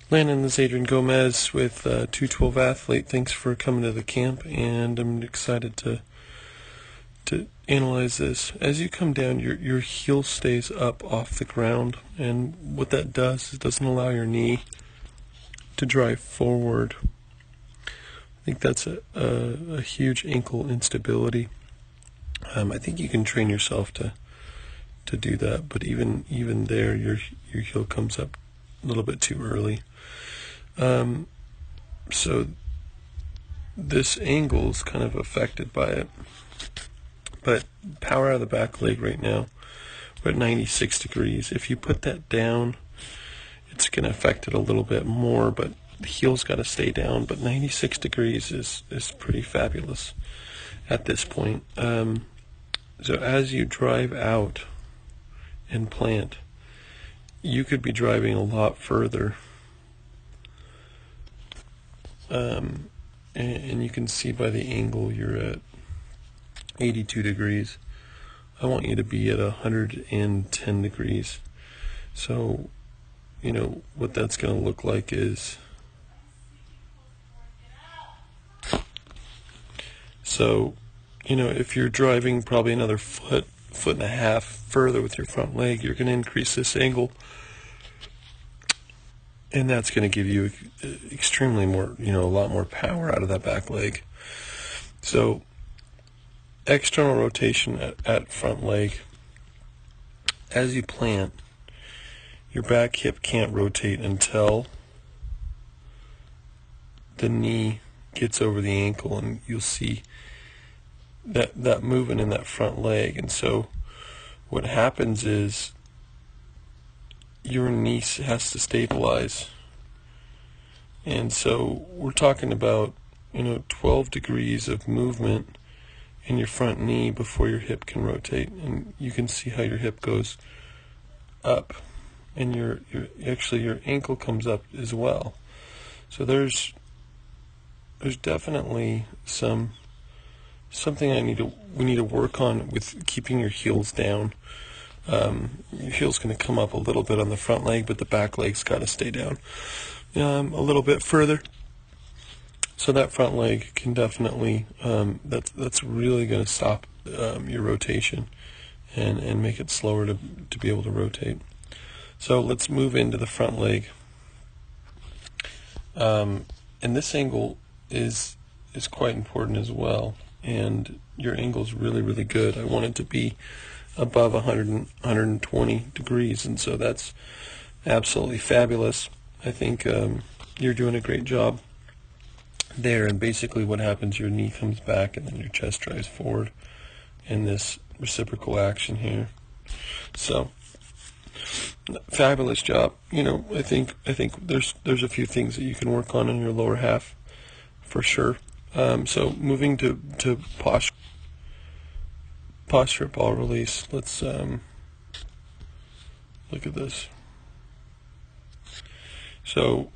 Landin, this is Adrian Gomez with 212 Athlete. Thanks for coming to the camp, and I'm excited to analyze this. As you come down, your heel stays up off the ground, and what that does is it doesn't allow your knee to drive forward. I think that's a huge ankle instability. I think you can train yourself to do that, but even there, your heel comes up a little bit too early. So this angle is kind of affected by it. But power out of the back leg right now, we're at 96 degrees. If you put that down, it's going to affect it a little bit more, but the heel's got to stay down. But 96 degrees is pretty fabulous at this point. So as you drive out and plant, you could be driving a lot further. And you can see by the angle you're at 82 degrees. I want you to be at 110 degrees. So, what that's going to look like is, if you're driving probably another foot and a half further with your front leg, you're going to increase this angle. And that's going to give you extremely more, a lot more power out of that back leg. So external rotation at front leg. As you plant, your back hip can't rotate until the knee gets over the ankle, and you'll see that movement in that front leg. And so what happens is your knee has to stabilize. And so we're talking about 12 degrees of movement in your front knee before your hip can rotate. And you can see how your hip goes up, and your ankle comes up as well. So there's definitely something we need to work on with keeping your heels down. Your heel's going to come up a little bit on the front leg, but the back leg's got to stay down a little bit further. So that front leg can definitely, that's really going to stop your rotation and make it slower to be able to rotate. So let's move into the front leg. And this angle is quite important as well. And your angle's really, really good. I want it to be above 120 degrees, and so that's absolutely fabulous. I think you're doing a great job there. And basically what happens, your knee comes back and then your chest drives forward in this reciprocal action here. So fabulous job. I think there's a few things that you can work on in your lower half for sure. So moving to posture ball release. Let's look at this. So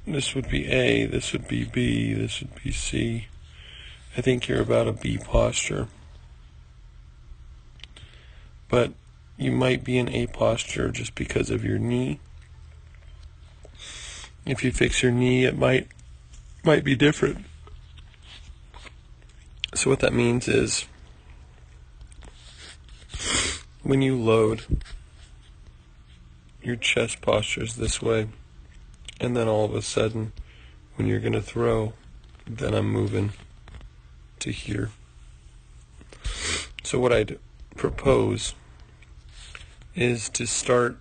this would be A, this would be B, this would be C. I think you're about a B posture. But you might be in A posture just because of your knee. If you fix your knee, it might be different. So what that means is, when you load, your chest posture is this way, and then all of a sudden, when you're going to throw, then I'm moving to here. So what I'd propose is to start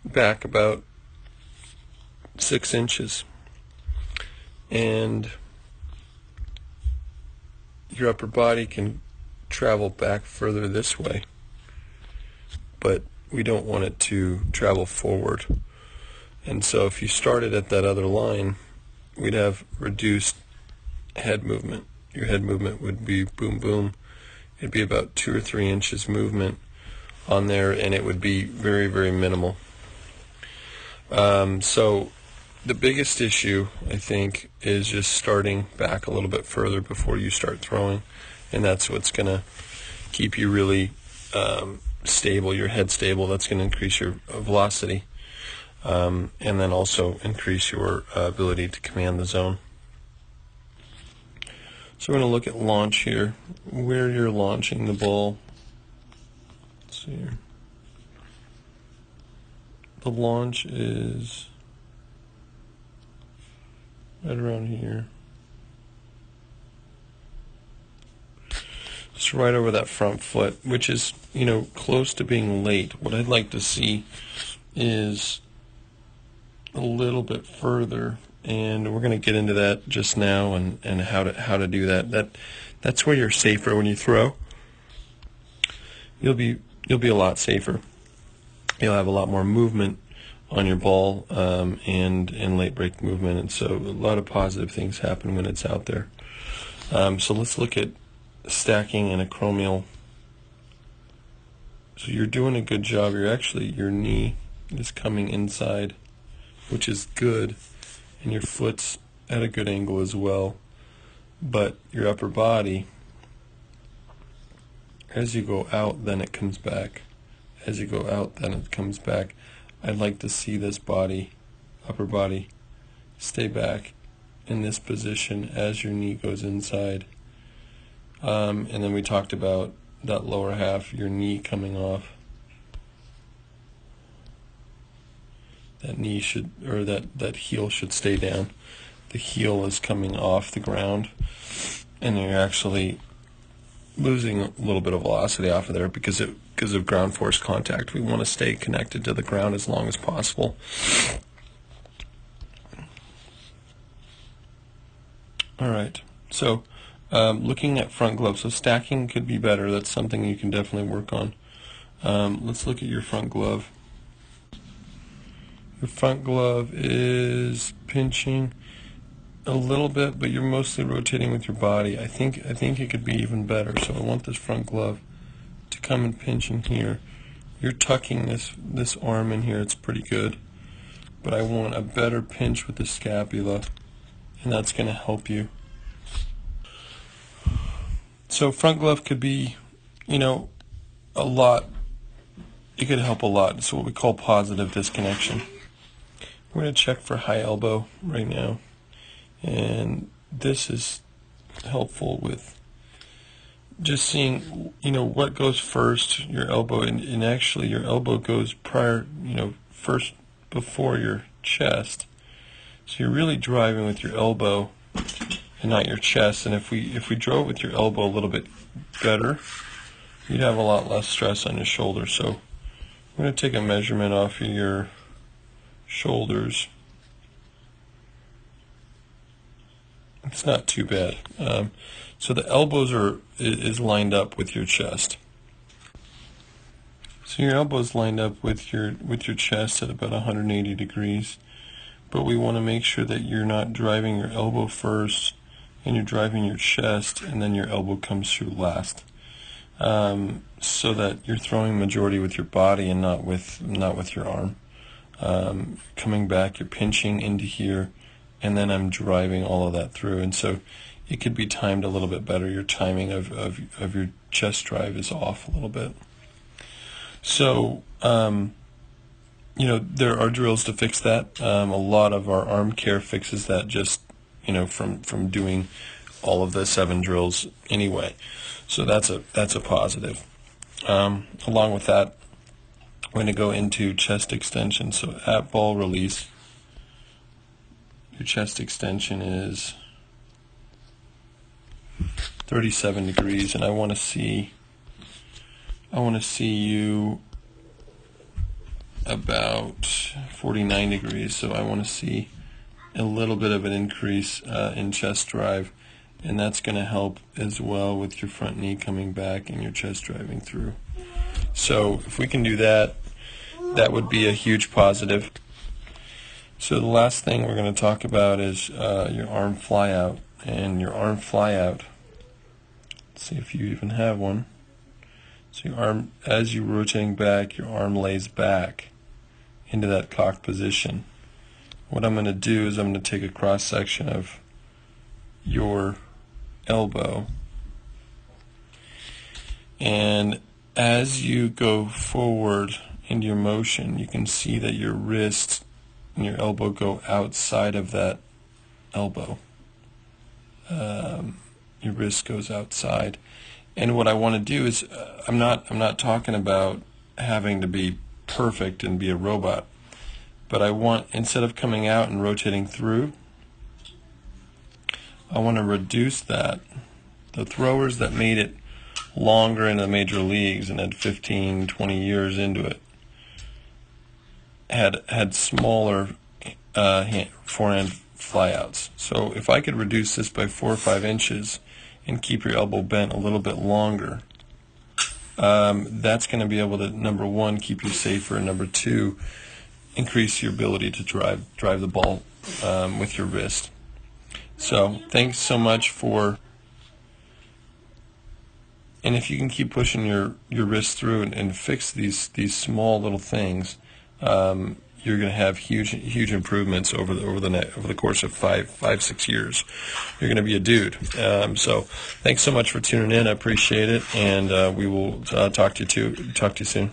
back about 6 inches, and your upper body can travel back further this way, but we don't want it to travel forward. And so if you started at that other line, we'd have reduced head movement. Your head movement would be boom, boom. It'd be about 2 or 3 inches movement on there, and it would be very, very minimal. So the biggest issue, I think, is just starting back a little bit further before you start throwing, and that's what's going to keep you really stable, your head stable. That's going to increase your velocity. and then also increase your ability to command the zone. So we're going to look at launch here, where you're launching the ball. Let's see here. The launch is right around here. It's right over that front foot, which is, close to being late. What I'd like to see is a little bit further, and we're going to get into that just now, and how to do that. That's where you're safer when you throw. You'll be a lot safer. You'll have a lot more movement on your ball, and late break movement, and so a lot of positive things happen when it's out there. So let's look at stacking and acromial. So you're doing a good job. Your knee is coming inside, which is good, and your foot's at a good angle as well. But your upper body, as you go out, then it comes back. As you go out, then it comes back. I'd like to see this body, upper body, stay back in this position as your knee goes inside. And then we talked about that lower half, your knee coming off. That knee should, or that heel should stay down. The heel is coming off the ground, and you're actually losing a little bit of velocity off of there because of ground force contact. We want to stay connected to the ground as long as possible. All right, so looking at front glove, so stacking could be better. That's something you can definitely work on. Let's look at your front glove. Your front glove is pinching a little bit, but you're mostly rotating with your body. I think it could be even better. So I want this front glove to come and pinch in here. You're tucking this arm in here. It's pretty good, but I want a better pinch with the scapula, and that's going to help you. So front glove could be, a lot. It could help a lot. It's what we call positive disconnection. We're going to check for high elbow right now, and this is helpful with just seeing, what goes first, your elbow, and actually your elbow goes prior, first before your chest. So you're really driving with your elbow and not your chest. And if we drove with your elbow a little bit better, you'd have a lot less stress on your shoulder. So I'm going to take a measurement off of your shoulders. It's not too bad. So the elbows is lined up with your chest. So your elbow is lined up with your chest at about 180 degrees. But we want to make sure that you're not driving your elbow first, and you're driving your chest, and then your elbow comes through last. So that you're throwing majority with your body and not with your arm. Coming back, you're pinching into here, and then I'm driving all of that through. And so it could be timed a little bit better. Your timing of your chest drive is off a little bit. So, there are drills to fix that. A lot of our arm care fixes that just, from doing all of the 7 drills anyway. So that's a positive. Along with that, we're going to go into chest extension. So at ball release, your chest extension is 37 degrees, and I want to see you about 49 degrees. So I want to see a little bit of an increase in chest drive, and that's going to help as well with your front knee coming back and your chest driving through. So if we can do that, that would be a huge positive. So the last thing we're going to talk about is your arm fly out. And your arm fly out, let's see if you even have one. So your arm, as you're rotating back, your arm lays back into that cocked position. What I'm going to do is I'm going to take a cross section of your elbow, and as you go forward into your motion, you can see that your wrist and your elbow go outside of that elbow. Your wrist goes outside. And what I want to do is, I'm not talking about having to be perfect and be a robot, but I want, instead of coming out and rotating through, I want to reduce that. The throwers that made it longer in the major leagues and had 15, 20 years into it had smaller forehand flyouts. So if I could reduce this by 4 or 5 inches and keep your elbow bent a little bit longer, that's going to be able to, number one, keep you safer, and number two, increase your ability to drive the ball with your wrist. So thanks so much for, and if you can keep pushing your wrist through and fix these small little things, you're going to have huge improvements over the course of 5-6 years. You're going to be a dude. So thanks so much for tuning in. I appreciate it, and we will talk to you soon.